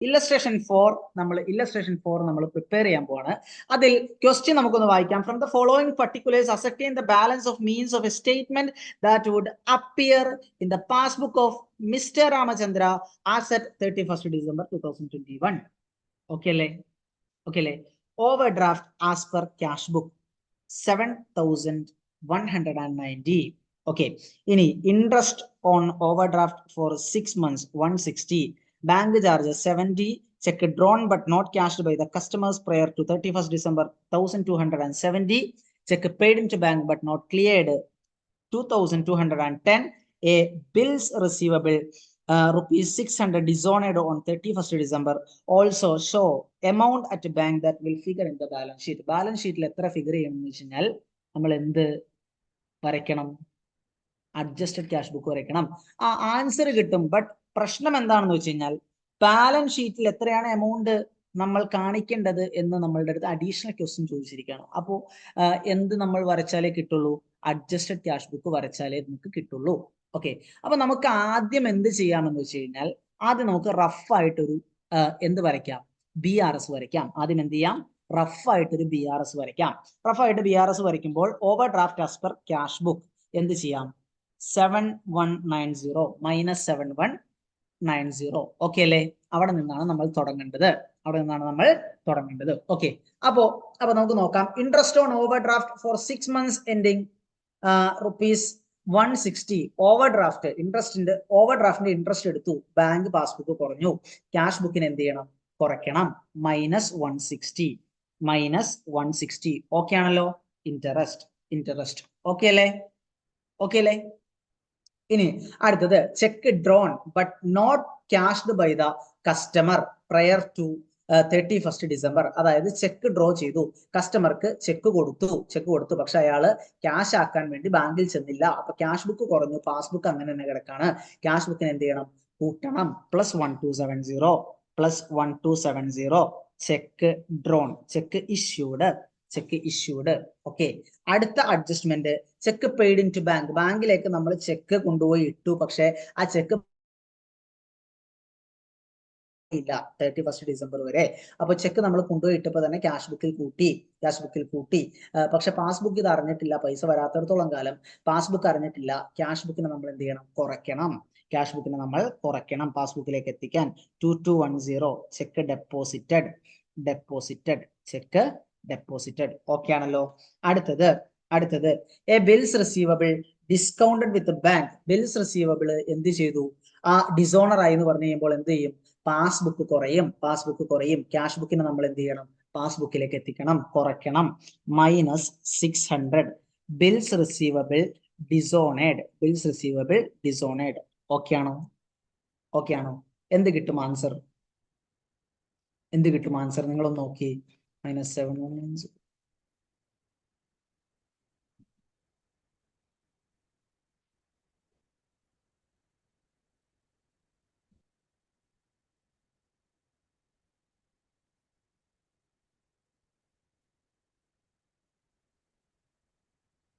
Illustration 4 നമ്മൾ prepare ചെയ്യാൻ പോവാണ്. അതിൽ ക്വസ്റ്റ്യൻ നമുക്കൊന്ന് വായിക്കാം. From the following particulars ascertain the balance of means of a statement that would appear in the passbook of Mr Ramachandra as at 31st December 2021. Okay അല്ലേ? Overdraft as per cash book 7,190. Okay, ഇനി interest on overdraft for 6 months 160. Bank charges 70. Check drawn but not cashed by the customers prior to 31st December 1,270. Check paid into bank but not cleared 2,210. A bills receivable rupees 600 dishonored on 31st December. Also show amount at bank that will figure in the balance sheet. Balance sheet എത്ര figure ചെയ്യണമെന്ന് വെച്ചാൽ നമ്മൾ എന്ത് വരയ്ക്കണം? Adjusted cash book വരയ്ക്കണം. ആ answer കിട്ടും. But പ്രശ്നം എന്താണെന്ന് വെച്ച് കഴിഞ്ഞാൽ ബാലൻസ് ഷീറ്റിൽ എത്രയാണ് എമൗണ്ട് നമ്മൾ കാണിക്കേണ്ടത് എന്ന് നമ്മളുടെ അടുത്ത് അഡീഷണൽ ക്വസ്റ്റ്യൻ ചോദിച്ചിരിക്കുകയാണ്. അപ്പോൾ എന്ത് നമ്മൾ വരച്ചാലേ കിട്ടുള്ളൂ? അഡ്ജസ്റ്റഡ് ക്യാഷ് ബുക്ക് വരച്ചാലേ നമുക്ക് കിട്ടുള്ളൂ. ഓക്കെ, അപ്പൊ നമുക്ക് ആദ്യം എന്ത് ചെയ്യാമെന്ന് വെച്ച് കഴിഞ്ഞാൽ ആദ്യം നമുക്ക് റഫായിട്ടൊരു എന്ത് വരയ്ക്കാം? BRS വരയ്ക്കാം. ആദ്യം എന്ത് ചെയ്യാം? റഫായിട്ടൊരു BRS വരയ്ക്കാം. റഫായിട്ട് BRS വരയ്ക്കുമ്പോൾ over draft as per cash book എന്ത് ചെയ്യാം? 7190 മൈനസ് 7190. ഓക്കെ അല്ലേ? അവിടെ നിന്നാണ് നമ്മൾ തുടങ്ങേണ്ടത്. ഓക്കെ, അപ്പോ നമുക്ക് നോക്കാം. Interest on overdraft for 6 months ending rupees 160. ഓവർ ഡ്രാഫ്റ്റിന്റെ ഇൻട്രസ്റ്റ് എടുത്തു, ബാങ്ക് പാസ്ബുക്ക് കുറഞ്ഞു, ക്യാഷ് ബുക്കിന് എന്ത് ചെയ്യണം? കുറയ്ക്കണം. മൈനസ് 160. ഓക്കെ ആണല്ലോ? ഇൻട്രസ്റ്റ് ഓക്കെ അല്ലേ? ഇനി അടുത്തത് cheque drawn but not cashed by the customer prior to 31st December. അതായത് ചെക്ക് ഡ്രോ ചെയ്തു, കസ്റ്റമർക്ക് ചെക്ക് കൊടുത്തു, പക്ഷെ അയാള് ക്യാഷ് ആക്കാൻ വേണ്ടി ബാങ്കിൽ ചെന്നില്ല. അപ്പൊ ക്യാഷ് ബുക്ക് കുറഞ്ഞു, പാസ്ബുക്ക് അങ്ങനെ തന്നെ കിടക്കാണ്. ക്യാഷ് ബുക്കിന് എന്ത് ചെയ്യണം? കൂട്ടണം. Plus 1270. Cheque drawn, cheque issued. Okay, അടുത്ത adjustment cheque paid into bank. ബാങ്കിലേക്ക് നമ്മൾ ചെക്ക് കൊണ്ടുപോയി ഇട്ടു, പക്ഷെ ആ ചെക്ക് ഇല്ല 31st December വരെ. അപ്പൊ ചെക്ക് നമ്മൾ കൊണ്ടുപോയി ഇട്ടപ്പോ തന്നെ ക്യാഷ് ബുക്കിൽ കൂട്ടി. പക്ഷെ പാസ്ബുക്ക് ഇത് അറിഞ്ഞിട്ടില്ല. പൈസ വരാത്തിടത്തോളം കാലം പാസ്ബുക്ക് അറിഞ്ഞിട്ടില്ല. ക്യാഷ് ബുക്കിനെ നമ്മൾ എന്ത് ചെയ്യണം? കുറയ്ക്കണം. പാസ്ബുക്കിലേക്ക് എത്തിക്കാൻ 2210. Cheque deposited. ഓക്കെ ആണല്ലോ? അടുത്തത് A bills receivable discounted with bank. Bills receivable എന്ത് ചെയ്തു? ആ ഡിസോണർ ആയി എന്ന് പറഞ്ഞു കഴിയുമ്പോൾ എന്ത് ചെയ്യും? പാസ്ബുക്ക് കുറയും. ക്യാഷ് ബുക്കിനെ നമ്മൾ എന്ത് ചെയ്യണം? പാസ്ബുക്കിലേക്ക് എത്തിക്കണം, കുറയ്ക്കണം. Minus 600. Bills receivable dishonoured. Okay ആണോ? എന്ത് കിട്ടും ആൻസർ? നിങ്ങളൊന്ന് നോക്കി. മൈനസ് 7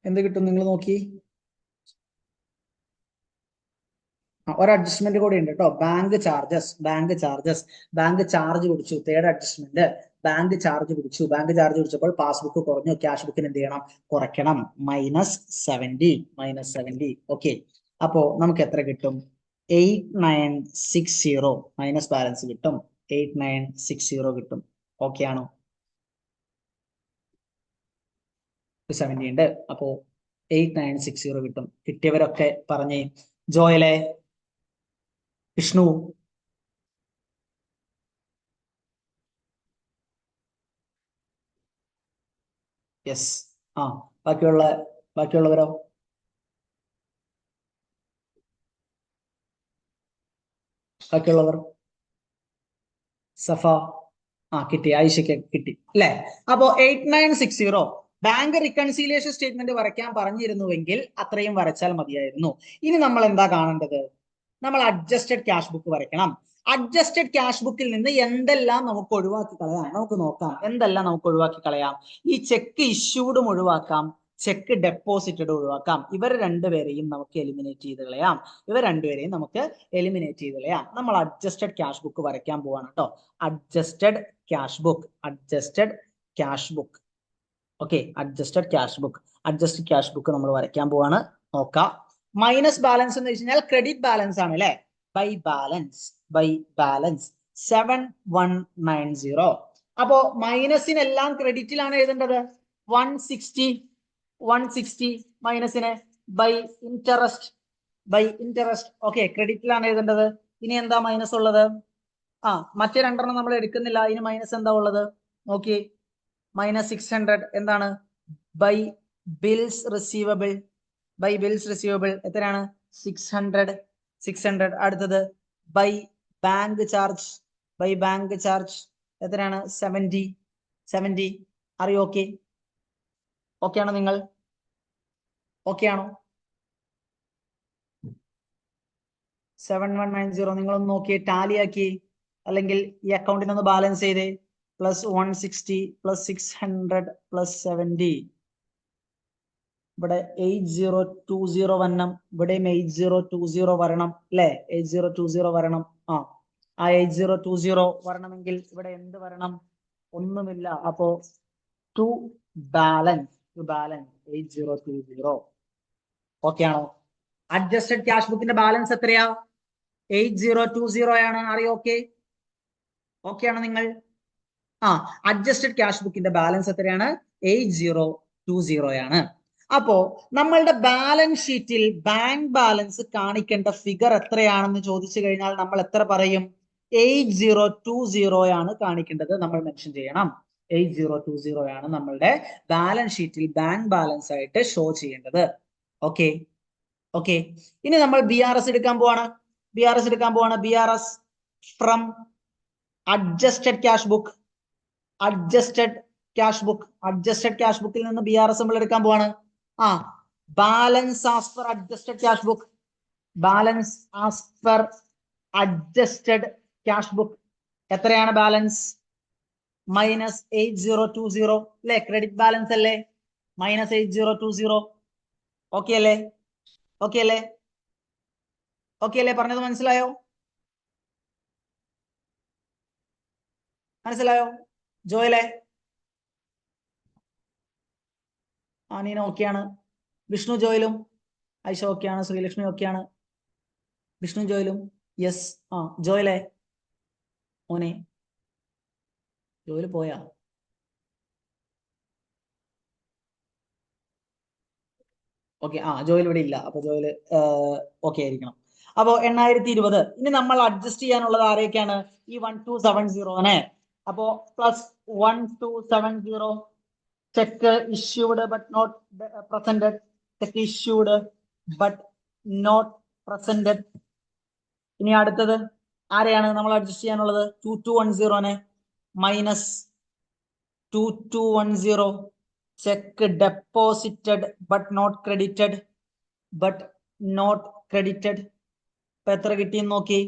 എന്ത് കിട്ടും? നിങ്ങൾ നോക്കി. ഒരു അഡ്ജസ്റ്റ്മെന്റ് കൂടി ഉണ്ട് കേട്ടോ. ബാങ്ക് ചാർജ് പിടിച്ചു. തേർഡ് അഡ്ജസ്റ്റ്മെന്റ് ബാങ്ക് ചാർജ് പിടിച്ചപ്പോൾ പാസ്ബുക്ക് കുറഞ്ഞു, ക്യാഷ് ബുക്കിന് എന്ത് ചെയ്യണം? കുറയ്ക്കണം. മൈനസ് 70. ഓക്കെ, അപ്പോ നമുക്ക് എത്ര കിട്ടും? 8960 മൈനസ് ബാലൻസ് കിട്ടും. 8960 കിട്ടും. ഓക്കെ ആണോ? 70 ഉണ്ട്. അപ്പോ 8960 കിട്ടും. കിട്ടിയവരൊക്കെ പറഞ്ഞേ. ജോയലെ, വിഷ്ണു, യെസ്. ബാക്കിയുള്ളവരോ? സഫ കിട്ടി. ആയിഷയ്ക്ക് കിട്ടി അല്ലെ? അപ്പോ 8960 ബാങ്ക് റിക്കൺസീലിയേഷൻ സ്റ്റേറ്റ്മെന്റ് വരയ്ക്കാൻ പറഞ്ഞിരുന്നുവെങ്കിൽ അത്രയും വരച്ചാൽ മതിയായിരുന്നു. ഇനി നമ്മൾ എന്താ കാണേണ്ടത്? നമ്മൾ അഡ്ജസ്റ്റഡ് ക്യാഷ് ബുക്ക് വരയ്ക്കണം. അഡ്ജസ്റ്റഡ് ക്യാഷ് ബുക്കിൽ നിന്ന് എന്തെല്ലാം നമുക്ക് ഒഴിവാക്കി കളയാം? നമുക്ക് നോക്കാം എന്തെല്ലാം നമുക്ക് ഒഴിവാക്കി കളയാം. ഈ ചെക്ക് ഇഷ്യൂഡും ഒഴിവാക്കാം, ചെക്ക് ഡെപ്പോസിറ്റഡ് ഒഴിവാക്കാം. ഇവർ രണ്ടുപേരെയും നമുക്ക് എലിമിനേറ്റ് ചെയ്ത് കളയാം. നമ്മൾ അഡ്ജസ്റ്റഡ് ക്യാഷ് ബുക്ക് വരയ്ക്കാൻ പോവാണ് കേട്ടോ. Adjusted cash book okay, adjusted cash book നമ്മൾ വരയ്ക്കാൻ പോവാണ്. നോക്കാം. മൈനസ് ബാലൻസ് എന്ന് വെച്ച് കഴിഞ്ഞാൽ ക്രെഡിറ്റ് ബാലൻസ് ആണ് അല്ലെ. By balance 7190. അപ്പോ മൈനസിനെല്ലാം ക്രെഡിറ്റിലാണ് എഴുതേണ്ടത്. 160 മൈനസിന് ബൈ ഇൻട്രസ്റ്റ് ഓക്കെ, ക്രെഡിറ്റിലാണ് എഴുതേണ്ടത്. ഇനി എന്താ മൈനസ് ഉള്ളത്? മറ്റേ രണ്ടെണ്ണം നമ്മൾ എടുക്കുന്നില്ല. ഇനി മൈനസ് എന്താ ഉള്ളത് നോക്കി. -600 എന്താണ്? ബൈ ബിൽസ് റിസീവബിൾ എത്രയാണ്? 600. അടുത്തത് ബൈ ബാങ്ക് ചാർജ് എത്രയാണ്? 70. Are you okay? ഓക്കെ ആണോ നിങ്ങൾ? ഓക്കെ ആണോ? 7190 നിങ്ങളൊന്ന് നോക്കിയേ, ടാലി ആക്കി, അല്ലെങ്കിൽ ഈ അക്കൗണ്ടിനൊന്ന് ബാലൻസ് ചെയ്തേ. +160 +600 +70. ഇവിടെ 8020 വരണം, ഇവിടെയും 8020 വരണം അല്ലെ. 8020 വരണം. ആ 8020 വരണമെങ്കിൽ ഇവിടെ എന്ത് വരണം? ഒന്നുമില്ല. അപ്പോ ടു ബാലൻസ് 8020. ഓക്കെ ആണോ? അഡ്ജസ്റ്റഡ് ക്യാഷ് ബുക്കിന്റെ ബാലൻസ് എത്രയാ? 8020 ആണ്. അറിയോ? ഓക്കെ ആണോ നിങ്ങൾ? അഡ്ജസ്റ്റഡ് ക്യാഷ് ബുക്കിന്റെ ബാലൻസ് എത്രയാണ്? 8020 ആണ്. അപ്പോ നമ്മളുടെ ബാലൻസ് ഷീറ്റിൽ ബാങ്ക് ബാലൻസ് കാണിക്കേണ്ട ഫിഗർ എത്രയാണെന്ന് ചോദിച്ചു കഴിഞ്ഞാൽ നമ്മൾ എത്ര പറയും? 8020 ആണ് കാണിക്കേണ്ടത്. നമ്മൾ മെൻഷൻ ചെയ്യണം. 8020 ആണ് നമ്മളുടെ ബാലൻസ് ഷീറ്റിൽ ബാങ്ക് ബാലൻസ് ആയിട്ട് ഷോ ചെയ്യേണ്ടത്. ഓക്കെ. ഇനി നമ്മൾ BRS എടുക്കാൻ പോവാണ്. BRS ഫ്രം അഡ്ജസ്റ്റഡ് ക്യാഷ് ബുക്കിൽ നിന്ന് BRS നമ്മൾ എടുക്കാൻ പോവാണ്. Balance as per adjusted cash book എത്രയാണ് ബാലൻസ്? -8020 അല്ലെ. ക്രെഡിറ്റ് ബാലൻസ് അല്ലേ. -8020. ഓക്കെ അല്ലേ? പറഞ്ഞത് മനസ്സിലായോ? ജോയലെ? നീന ഓക്കെയാണ്. വിഷ്ണു ജോയിലും ഐഷ ഓക്കെയാണ്. ശ്രീലക്ഷ്മി ഓക്കെയാണ്. വിഷ്ണു ജോയിലും യെസ്. ജോയിലെ മോനെ, ജോയില് പോയാ? ഓക്കെ, ജോയിൽ ഇവിടെ ഇല്ല. അപ്പൊ ജോയില് ഓക്കെ ആയിരിക്കണം. അപ്പോ 8020. ഇനി നമ്മൾ അഡ്ജസ്റ്റ് ചെയ്യാനുള്ളത് ആരെയൊക്കെയാണ്? ഈ 1270. അപ്പോ +1270 cheque issued but not presented. ഇനി അടുത്തത് ആരെയാണ് നമ്മൾ അഡ്ജസ്റ്റ് ചെയ്യാനുള്ളത്? 2210 -2210 cheque deposited but not credited. ഇപ്പൊ എത്ര കിട്ടിയെന്ന് നോക്കി.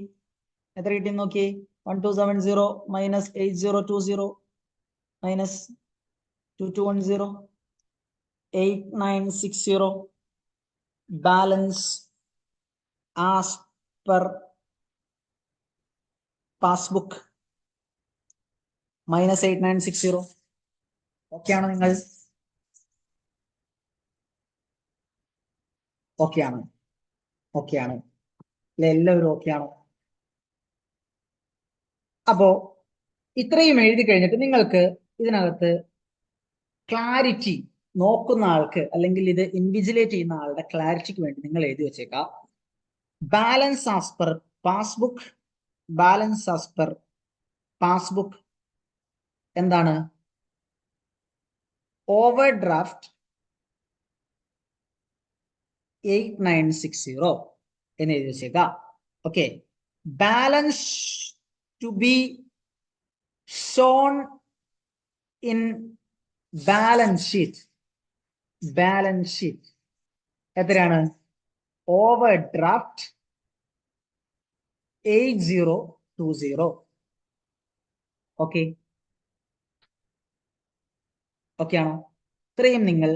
1270 -8020 -2210 8960 balance as per passbook -8960. Okay ആണോ നിങ്ങൾ? ഓക്കെ ആണ്. എല്ലാവരും ഓക്കെ ആണോ? അപ്പോ ഇത്രയും എഴുതി കഴിഞ്ഞിട്ട് നിങ്ങൾക്ക് ഇതിനകത്ത് ക്ലാരിറ്റി നോക്കുന്ന ആൾക്ക്, അല്ലെങ്കിൽ ഇത് ഇൻവിജിലേറ്റ് ചെയ്യുന്ന ആളുടെ ക്ലാരിറ്റിക്ക് വേണ്ടി നിങ്ങൾ എഴുതി വെച്ചേക്കാം. ബാലൻസ് ആസ് പെർ പാസ്ബുക്ക് എന്താണ്? ഓവർ ഡ്രാഫ്റ്റ് 8960 എന്ന് എഴുതി വെച്ചേക്കാം. Okay. Balance to be shown in balance sheet എത്രയാണ്? Overdraft 8020. ഓക്കെ ആണോ? ഇത്രയും നിങ്ങൾ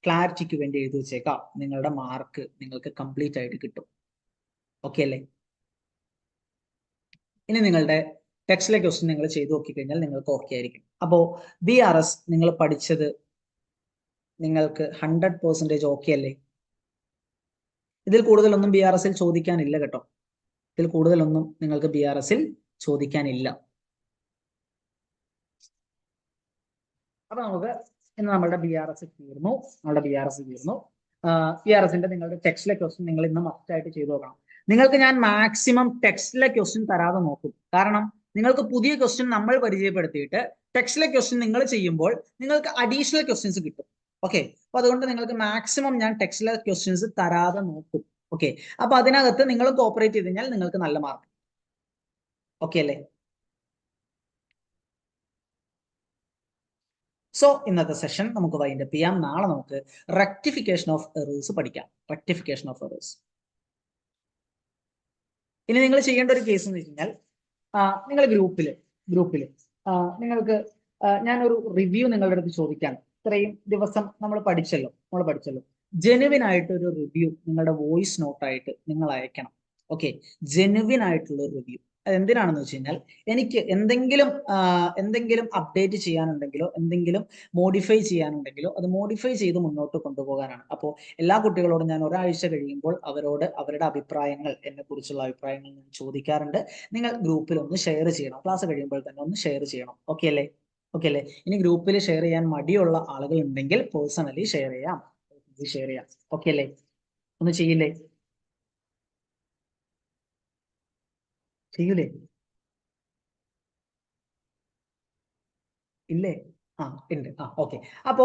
ക്ലാരിറ്റിക്ക് വേണ്ടി എഴുതി വെച്ചേക്കാം. നിങ്ങളുടെ മാർക്ക് നിങ്ങൾക്ക് കംപ്ലീറ്റ് ആയിട്ട് കിട്ടും. ഓക്കെ അല്ലേ? ഇനി നിങ്ങളുടെ ടെക്സ്റ്റിലെ ക്വസ്റ്റ്യൻ നിങ്ങൾ ചെയ്തു നോക്കിക്കഴിഞ്ഞാൽ നിങ്ങൾക്ക് ഓക്കെ ആയിരിക്കും. അപ്പോ BRS നിങ്ങൾ പഠിച്ചത് നിങ്ങൾക്ക് 100% ഓക്കെ അല്ലേ? ഇതിൽ കൂടുതലൊന്നും BRSൽ ചോദിക്കാനില്ല കേട്ടോ. ഇതിൽ കൂടുതലൊന്നും നിങ്ങൾക്ക് BRSൽ ചോദിക്കാനില്ല. അപ്പൊ നമുക്ക് ഇന്ന് നമ്മുടെ BRS തീർന്നു. BRSന്റെ നിങ്ങളുടെ ടെക്സ്റ്റിലെ ക്വസ്റ്റ്യൻ നിങ്ങൾ ഇന്ന് മസ്റ്റ് ആയിട്ട് ചെയ്തു നോക്കണം. നിങ്ങൾക്ക് ഞാൻ മാക്സിമം ടെക്സ്റ്റിലെ ക്വസ്റ്റ്യൻ തരാതെ നോക്കും. കാരണം നിങ്ങൾക്ക് പുതിയ ക്വസ്റ്റ്യൻ നമ്മൾ പരിചയപ്പെടുത്തിയിട്ട് ടെക്സ്റ്റിലെ ക്വസ്റ്റ്യൻ നിങ്ങൾ ചെയ്യുമ്പോൾ നിങ്ങൾക്ക് അഡീഷണൽ ക്വസ്റ്റ്യൻസ് കിട്ടും. ഓക്കെ, അപ്പൊ അതുകൊണ്ട് നിങ്ങൾക്ക് മാക്സിമം ഞാൻ ടെക്സ്റ്റിലെ ക്വസ്റ്റ്യൻസ് തരാതെ നോക്കും. ഓക്കെ, അപ്പൊ അതിനകത്ത് നിങ്ങൾ കോപ്പറേറ്റ് ചെയ്ത് കഴിഞ്ഞാൽ നിങ്ങൾക്ക് നല്ല മാർക്ക്. ഓക്കെ അല്ലേ? സോ ഇന്നത്തെ സെഷൻ നമുക്ക് വൈൻഡപ്പ് ചെയ്യാം. നാളെ നമുക്ക് റെക്ടിഫിക്കേഷൻ ഓഫ് എറേഴ്സ് പഠിക്കാം. Rectification of errors. ഇനി നിങ്ങൾ ചെയ്യേണ്ട ഒരു കേസ് എന്ന് വെച്ച് കഴിഞ്ഞാൽ നിങ്ങൾ ഗ്രൂപ്പില് നിങ്ങൾക്ക് ഞാനൊരു റിവ്യൂ നിങ്ങളുടെ അടുത്ത് ചോദിക്കാം. ഇത്രയും ദിവസം നമ്മൾ പഠിച്ചല്ലോ. ജെനുവിൻ ആയിട്ട് ഒരു റിവ്യൂ നിങ്ങളുടെ വോയിസ് നോട്ടായിട്ട് നിങ്ങൾ അയക്കണം. ഓക്കെ, ജെനുവിൻ ആയിട്ടുള്ള റിവ്യൂ. അത് എന്തിനാണെന്ന് വെച്ച് കഴിഞ്ഞാൽ എനിക്ക് എന്തെങ്കിലും അപ്ഡേറ്റ് ചെയ്യാനുണ്ടെങ്കിലോ എന്തെങ്കിലും മോഡിഫൈ ചെയ്യാനുണ്ടെങ്കിലോ അത് മോഡിഫൈ ചെയ്ത് മുന്നോട്ട് കൊണ്ടുപോകാനാണ്. അപ്പോൾ എല്ലാ കുട്ടികളോടും ഞാൻ ഒരാഴ്ച കഴിയുമ്പോൾ അവരോട് അവരുടെ അഭിപ്രായങ്ങൾ, എന്നെ കുറിച്ചുള്ള അഭിപ്രായങ്ങൾ ഞാൻ ചോദിക്കാറുണ്ട്. നിങ്ങൾ ഗ്രൂപ്പിൽ ഒന്ന് ഷെയർ ചെയ്യണം. ക്ലാസ് കഴിയുമ്പോൾ തന്നെ ഒന്ന് ഷെയർ ചെയ്യണം. ഓക്കെ അല്ലേ? ഇനി ഗ്രൂപ്പിൽ ഷെയർ ചെയ്യാൻ മടിയുള്ള ആളുകൾ ഉണ്ടെങ്കിൽ പേഴ്സണലി ഷെയർ ചെയ്യാം. ഓക്കെ അല്ലേ? ഒന്ന് ചെയ്യൂലേ? ഇല്ലേ? ഉണ്ട്. ഓക്കെ. അപ്പോ